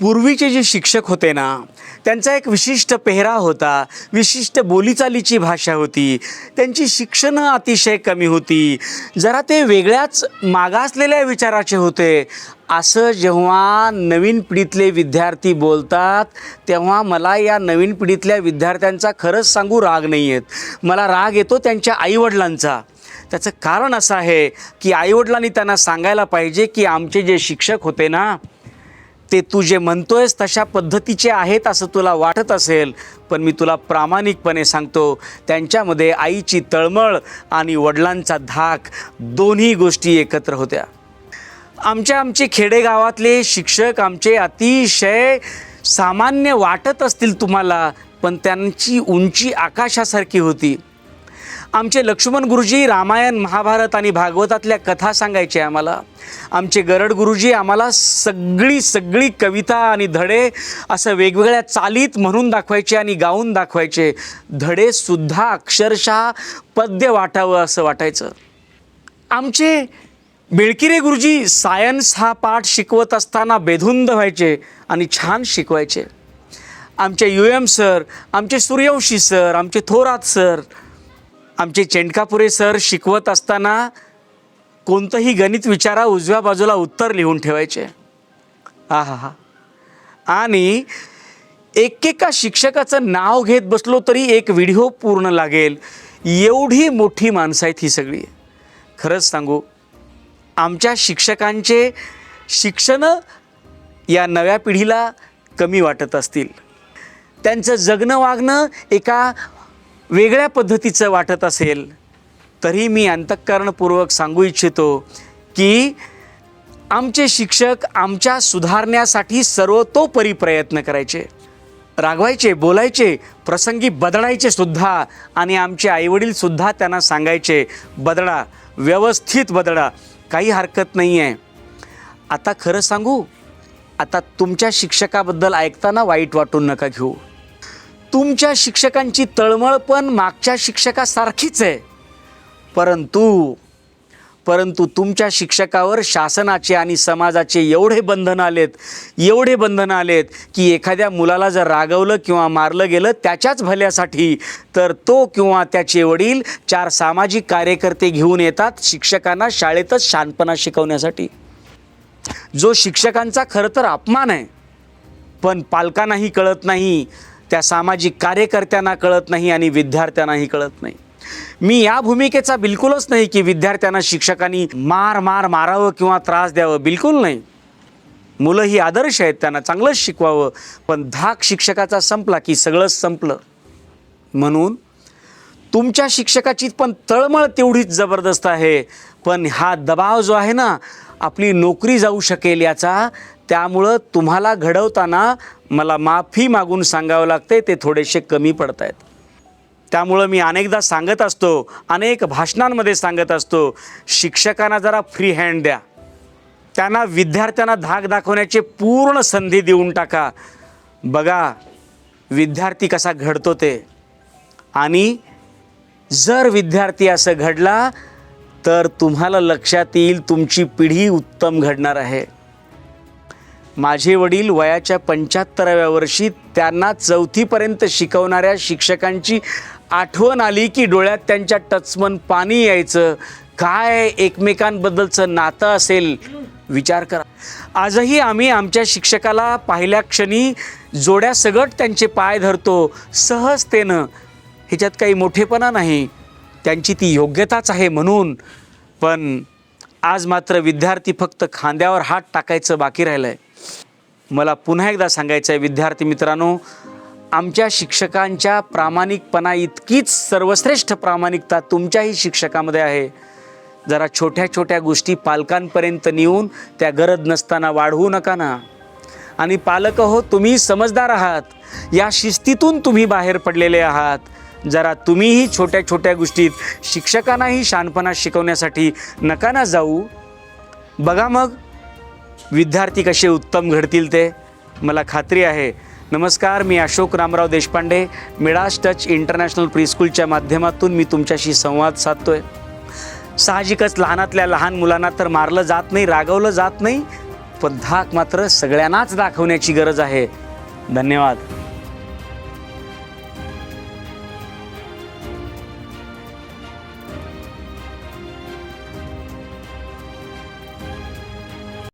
पूर्वीचे जे शिक्षक होते ना, त्यांचा एक विशिष्ट पेहराव होता, विशिष्ट बोलीचालीची भाषा होती, त्यांची शिक्षणं अतिशय कमी होती, जरा ते वेगळ्याच मागासलेल्या विचाराचे होते. असं जेव्हा नवीन पिढीतले विद्यार्थी बोलतात, तेव्हा मला या नवीन पिढीतल्या विद्यार्थ्यांचा खरंच सांगू राग नाही येत. मला राग येतो त्यांच्या आईवडिलांचा. त्याचं कारण असं आहे की आईवडिलांनी त्यांना सांगायला पाहिजे की आमचे जे शिक्षक होते ना, ते तू जे म्हणतोयस तशा पद्धतीचे आहेत असं तुला वाटत असेल, पण मी तुला प्रामाणिकपणे सांगतो, त्यांच्यामध्ये आईची तळमळ आणि वडिलांचा धाक दोन्ही गोष्टी एकत्र होत्या. आमचे खेडेगावातले शिक्षक आमचे अतिशय सामान्य वाटत असतील तुम्हाला, पण त्यांची उंची आकाशासारखी होती. आमचे लक्ष्मण गुरुजी रामायण, महाभारत आणि भागवतातल्या कथा सांगायचे आम्हाला. आमचे गरड गुरुजी आम्हाला सगळी कविता आणि धडे असं वेगवेगळ्या चालीत म्हणून दाखवायचे आणि गाऊन दाखवायचे. धडेसुद्धा अक्षरशः पद्य वाटावं असं वाटायचं. आमचे बेळकिरे गुरुजी सायन्स हा पाठ शिकवत असताना बेधुंद व्हायचे आणि छान शिकवायचे. आमचे UM सर, आमचे सूर्यवंशी सर, आमचे थोरात सर, आमचे चेंडकापुरे सर शिकवत असताना कोणतंही गणित विचारा, उजव्या बाजूला उत्तर लिहून ठेवायचे. हा. आणि एकेका शिक्षकाचं नाव घेत बसलो तरी एक व्हिडिओ पूर्ण लागेल, एवढी मोठी माणसं आहेत ही सगळी. खरंच सांगू, आमच्या शिक्षकांचे शिक्षण या नव्या पिढीला कमी वाटत असतील. त्यांचं जगणं वागणं एका वेगळ्या पद्धतीचं वाटत असेल, तरी मी अंतःकरणपूर्वक सांगू इच्छितो की आमचे शिक्षक आमच्या सुधारण्यासाठी सर्वतोपरी प्रयत्न करायचे, रागवायचे, बोलायचे, प्रसंगी बदलायचे सुद्धा. आणि आमचे आईवडीलसुद्धा त्यांना सांगायचे, बदला, व्यवस्थित बदला, काही हरकत नाही आहे. आता खरं सांगू, आता तुमच्या शिक्षकाबद्दल ऐकताना वाईट वाटून नका घेऊ. तुमच्या शिक्षकांची तळमळ पण मागच्या शिक्षकासारखीच आहे, परंतु तुमच्या शिक्षकावर शासनाचे आणि समाजाचे एवढे बंधन आलेत की एखाद्या मुलाला जर रागवलं किंवा मारलं गेलं त्याच्याच भल्यासाठी, तर तो किंवा त्याचे वडील 4 सामाजिक कार्यकर्ते घेऊन येतात शिक्षकांना शाळेतच शहाणपणा शिकवण्यासाठी. जो शिक्षकांचा खरं तर अपमान आहे, पण पालकांनाही कळत नाही, त्या सामाजिक कार्यकर्त्यांना कळत नाही आणि विद्यार्थ्यांनाही कळत नाही. मी या भूमिकेचा बिलकुलच नाही की विद्यार्थ्यांना शिक्षकांनी मारावं किंवा त्रास द्यावं, बिलकुल नाही. मुलं ही आदर्श आहेत, त्यांना चांगलंच शिकवावं. पण धाक शिक्षकाचा संपला की सगळंच संपलं. म्हणून तुमच्या शिक्षकाची पण तळमळ तेवढीच जबरदस्त आहे, पण हा दबाव जो आहे ना, आपली नोकरी जाऊ शकेल याचा, त्यामुळं तुम्हाला घडवताना मला माफी मागून सांगावं लागते, ते थोडेसे कमी पडत आहेत. त्यामुळं मी अनेकदा सांगत असतो, अनेक भाषणांमध्ये सांगत असतो, शिक्षकांना जरा फ्री हँड द्या, त्यांना विद्यार्थ्यांना धाक दाखवण्याची पूर्ण संधी देऊन टाका. बघा विद्यार्थी कसा घडतो ते. आणि जर विद्यार्थी असं घडला तर तुम्हाला लक्षात येईल तुमची पिढी उत्तम घडणार आहे. माझे वडील वयाच्या 75व्या वर्षी त्यांना 4थीपर्यंत शिकवणाऱ्या शिक्षकांची आठवण आली की डोळ्यात त्यांच्या टचमन पाणी यायचं. काय एकमेकांबद्दलचं नातं असेल विचार करा. आजही आम्ही आमच्या शिक्षकाला पाहिल्या क्षणी जोड्यासगट त्यांचे पाय धरतो सहजतेनं. ह्याच्यात काही मोठेपणा नाही, त्यांची ती योग्यताच आहे म्हणून. पण आज मात्र विद्यार्थी फक्त खांद्यावर हात टाकायचं बाकी राहिलं आहे. मला पुन्हा एकदा सांगायचं आहे विद्यार्थी मित्रांनो, आमच्या शिक्षकांच्या प्रामाणिकपणा इतकीच सर्वश्रेष्ठ प्रामाणिकता तुमच्याही शिक्षकामध्ये आहे. जरा छोट्या छोट्या गोष्टी पालकांपर्यंत नेऊन त्या गरज नसताना वाढवू नका ना. आणि पालक हो, तुम्ही समजदार आहात, या शिस्तीतून तुम्ही बाहेर पडलेले आहात. जरा तुम्हीही छोट्या छोट्या गोष्टीत शिक्षकांनाही शहाणपणा शिकवण्यासाठी नका ना जाऊ. बघा मग विद्यार्थी कसे उत्तम घडतील ते, मला खात्री आहे. नमस्कार, मी Ashok Ramrao Deshpande, Midas touch international प्रीस्कूलच्या माध्यमातून मी तुमच्याशी संवाद साधतोय. साहजिकच लहानातल्या लहान मुलांना तर मारलं जात नाही, रागवलं जात नाही, पण धाक मात्र सगळ्यांनाच दाखवण्याची गरज आहे. धन्यवाद.